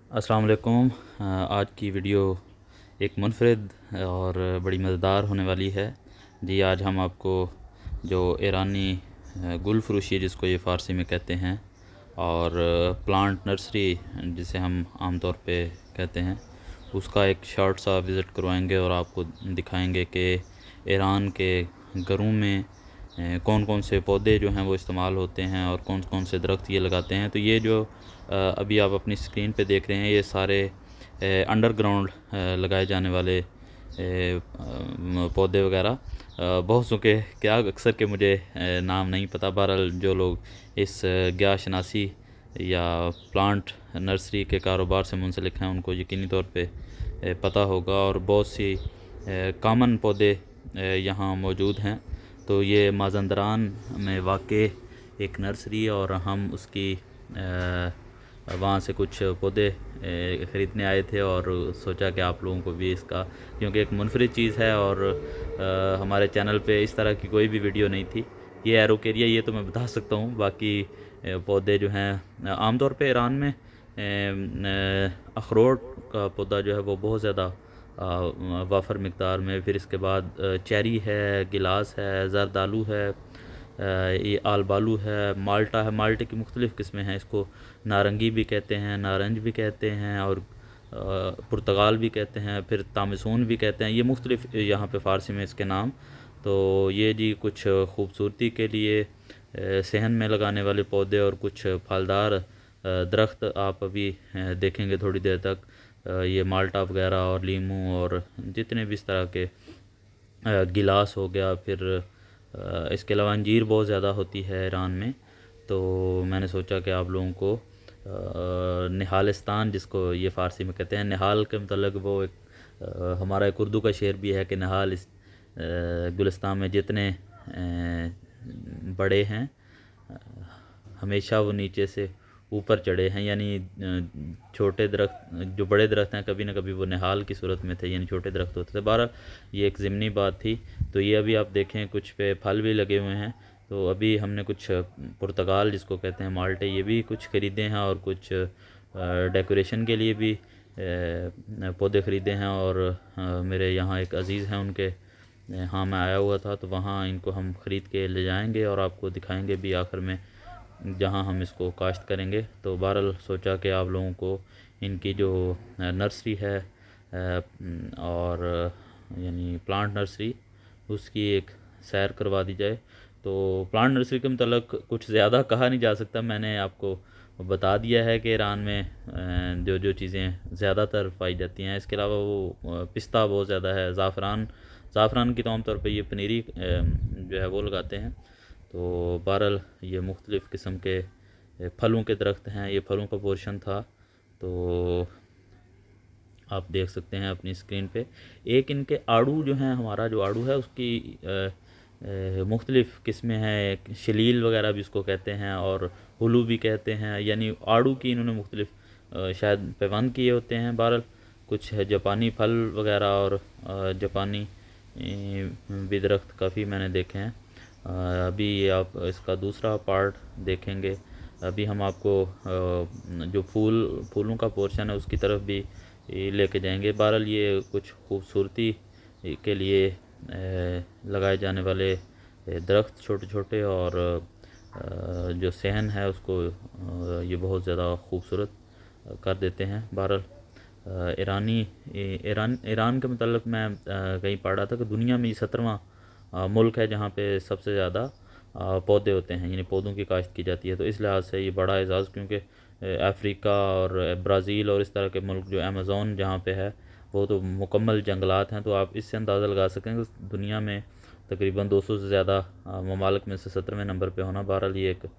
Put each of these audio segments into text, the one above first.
अस्सलाम वालेकुम। आज की वीडियो एक मुनफरिद और बड़ी मज़ेदार होने वाली है जी। आज हम आपको जो ईरानी गुल फरोशी है जिसको ये फ़ारसी में कहते हैं, और प्लांट नर्सरी जिसे हम आम तौर पे कहते हैं, उसका एक शॉर्ट सा विज़िट करवाएंगे और आपको दिखाएंगे कि ईरान के घरों में कौन कौन से पौधे जो हैं वो इस्तेमाल होते हैं और कौन कौन से दरख्त ये लगाते हैं। तो ये जो अभी आप अपनी स्क्रीन पे देख रहे हैं, ये सारे अंडरग्राउंड लगाए जाने वाले पौधे वगैरह बहुत सौ के क्या अक्सर के मुझे नाम नहीं पता। बहरहाल जो लोग इस ग्या शनासी या प्लांट नर्सरी के कारोबार से मुंसलिक हैं उनको यकीनी तौर पे पता होगा, और बहुत सी कॉमन पौधे यहाँ मौजूद हैं। तो ये माज़ंदरान में वाक़े एक नर्सरी, और हम उसकी वहाँ से कुछ पौधे ख़रीदने आए थे और सोचा कि आप लोगों को भी इसका, क्योंकि एक मुनफरिद चीज़ है और हमारे चैनल पे इस तरह की कोई भी वीडियो नहीं थी। ये एरोकेरिया, ये तो मैं बता सकता हूँ। बाकी पौधे जो हैं आमतौर पे ईरान में अखरोट का पौधा जो है वो बहुत ज़्यादा वाफर मकदार में, फिर इसके बाद चेरी है, गिलास है, जरदालू है, ये आलबालू है, माल्टा है। माल्टे की मुख्तलिफ़ किस्में हैं, इसको नारंगी भी कहते हैं, नारंज भी कहते हैं, और पुर्तगाल भी कहते हैं, फिर तामसून भी कहते हैं। ये मुख्तलिफ़ यहाँ पे फ़ारसी में इसके नाम। तो ये जी कुछ खूबसूरती के लिए सहन में लगाने वाले पौधे और कुछ फलदार दरख्त आप अभी देखेंगे थोड़ी देर तक। ये माल्टा वगैरह और लीमू और जितने भी इस तरह के गिलास हो गया, फिर इसके अलावा अंजीर बहुत ज़्यादा होती है ईरान में। तो मैंने सोचा कि आप लोगों को निहालिस्तान जिसको ये फ़ारसी में कहते हैं, निहाल के मतलब वो एक हमारा एक उर्दू का शेर भी है कि निहाल इस गुलिस्तान में जितने बड़े हैं हमेशा वो नीचे से ऊपर चढ़े हैं, यानी छोटे दरख्त जो बड़े दरख्त हैं कभी ना कभी वो निहाल की सूरत में थे, यानी छोटे दरख्त होते थे। बहरहाल ये एक ज़िमनी बात थी। तो ये अभी आप देखें कुछ पे फल भी लगे हुए हैं। तो अभी हमने कुछ पुर्तगाल जिसको कहते हैं माल्टे, ये भी कुछ ख़रीदे हैं, और कुछ डेकोरेशन के लिए भी पौधे ख़रीदे हैं। और मेरे यहाँ एक अज़ीज़ हैं, उनके हाँ मैं आया हुआ था, तो वहाँ इनको हम ख़रीद के ले जाएंगे और आपको दिखाएंगे भी आखिर में जहाँ हम इसको काश्त करेंगे। तो बहरहाल सोचा कि आप लोगों को इनकी जो नर्सरी है और यानी प्लांट नर्सरी, उसकी एक सैर करवा दी जाए। तो प्लांट नर्सरी के मतलब कुछ ज़्यादा कहा नहीं जा सकता। मैंने आपको बता दिया है कि ईरान में जो जो चीज़ें ज़्यादातर पाई जाती हैं। इसके अलावा वो पिस्ता बहुत ज़्यादा है, ज़ाफ़रान की तो आम तौर पे ये पनीरी जो है वो लगाते हैं। तो बहरहाल ये मुख्तलिफ़ किस्म के फलों के दरख्त हैं। ये फलों का पोर्शन था, तो आप देख सकते हैं अपनी स्क्रीन पे। एक इनके आड़ू जो हैं, हमारा जो आड़ू है उसकी मुख्तलिफ़ किस्में हैं। शलील वगैरह भी इसको कहते हैं और हुलू भी कहते हैं, यानी आड़ू की इन्होंने मुख्तलिफ़ शायद पैबंद किए होते हैं। बहरहाल कुछ है जापानी फल वगैरह और जापानी भी दरख्त काफ़ी मैंने देखे हैं। अभी आप इसका दूसरा पार्ट देखेंगे। अभी हम आपको जो फूलों का पोर्शन है उसकी तरफ भी लेके जाएंगे। बहरहाल ये कुछ खूबसूरती के लिए लगाए जाने वाले दरख्त छोटे छोटे, और जो सहन है उसको ये बहुत ज़्यादा खूबसूरत कर देते हैं। बहरहाल ईरान के मतलब मैं कहीं पढ़ रहा था कि दुनिया में 17वां मुल्क है जहाँ पे सबसे ज़्यादा पौधे होते हैं, यानी पौधों की काश्त की जाती है। तो इस लिहाज से ये बड़ा एज़ाज़, क्योंकि अफ्रीका और ब्राज़ील और इस तरह के मुल्क जो अमेज़ोन जहाँ पे है वो तो मुकम्मल जंगलात हैं। तो आप इससे अंदाज़ा लगा सकेंगे दुनिया में तकरीबन 200 से ज़्यादा ममालिक में से 17वें नंबर पे होना। बहरहाल ये एक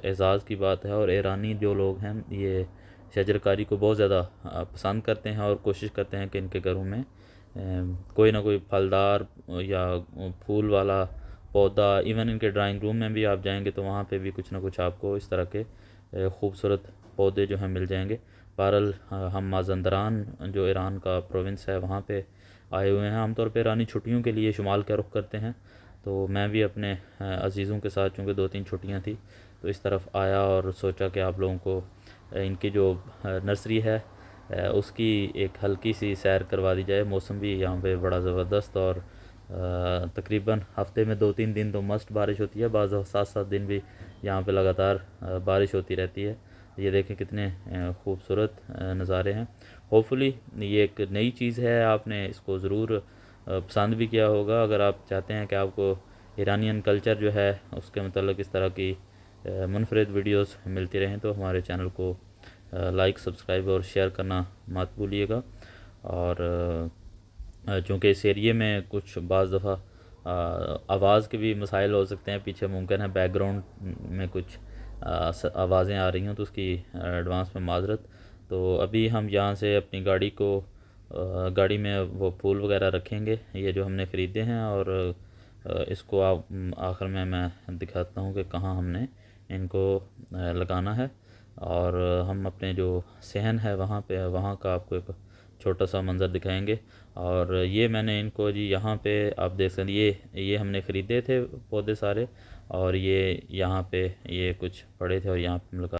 एज़ाज़ की बात है। और ईरानी जो लोग हैं ये शजरकारी को बहुत ज़्यादा पसंद करते हैं और कोशिश करते हैं कि इनके घरों में कोई ना कोई फलदार या फूल वाला पौधा, इवन इनके ड्राइंग रूम में भी आप जाएंगे तो वहाँ पे भी कुछ ना कुछ आपको इस तरह के खूबसूरत पौधे जो हैं मिल जाएंगे। बहरहाल हम माज़ंदरान जो ईरान का प्रोविंस है वहाँ पे आए हुए हैं। आमतौर पे ईरानी छुट्टियों के लिए शुमाल का रुख करते हैं। तो मैं भी अपने अज़ीज़ों के साथ, चूँकि 2-3 छुट्टियाँ थी, तो इस तरफ आया और सोचा कि आप लोगों को ان کی جو نرسری ہے اس کی ایک ہلکی سی سیر کروا دی جائے. موسم بھی یہاں پہ بڑا زبردست اور تقریباً ہفتے میں 2-3 دن تو مسٹ بارش ہوتی ہے, بعض 7 دن بھی یہاں پہ لگاتار بارش ہوتی رہتی ہے. یہ دیکھیں کتنے خوبصورت نظارے ہیں. ہوپفلی یہ ایک نئی چیز ہے, آپ نے اس کو ضرور پسند بھی کیا ہوگا. اگر آپ چاہتے ہیں کہ آپ کو ایرانین کلچر جو ہے اس کے متعلق اس طرح کی منفرد ویڈیوز ملتی رہیں تو ہمارے چینل کو لائک, سبسکرائب اور شیئر کرنا مت بھولیے گا. اور چونکہ اس ایریے میں کچھ بعض دفعہ آواز کے بھی مسائل ہو سکتے ہیں, پیچھے ممکن ہے بیک گراؤنڈ میں کچھ آوازیں آ رہی ہوں, تو اس کی ایڈوانس میں معذرت. تو ابھی ہم یہاں سے اپنی گاڑی میں وہ پھول وغیرہ رکھیں گے یہ جو ہم نے خریدے ہیں, اور اس کو آخر میں دکھاتا ہوں کہ کہاں ہم نے ان کو لگانا ہے. اور ہم اپنے جو صحن ہے وہاں کا آپ کو ایک چھوٹا سا منظر دکھائیں گے. اور یہ میں نے ان کو جی یہاں پہ آپ دیکھ سکتے یہ ہم نے خریدے تھے پودے سارے, اور یہ یہاں پہ یہ کچھ پڑے تھے اور یہاں پہ ہم لگا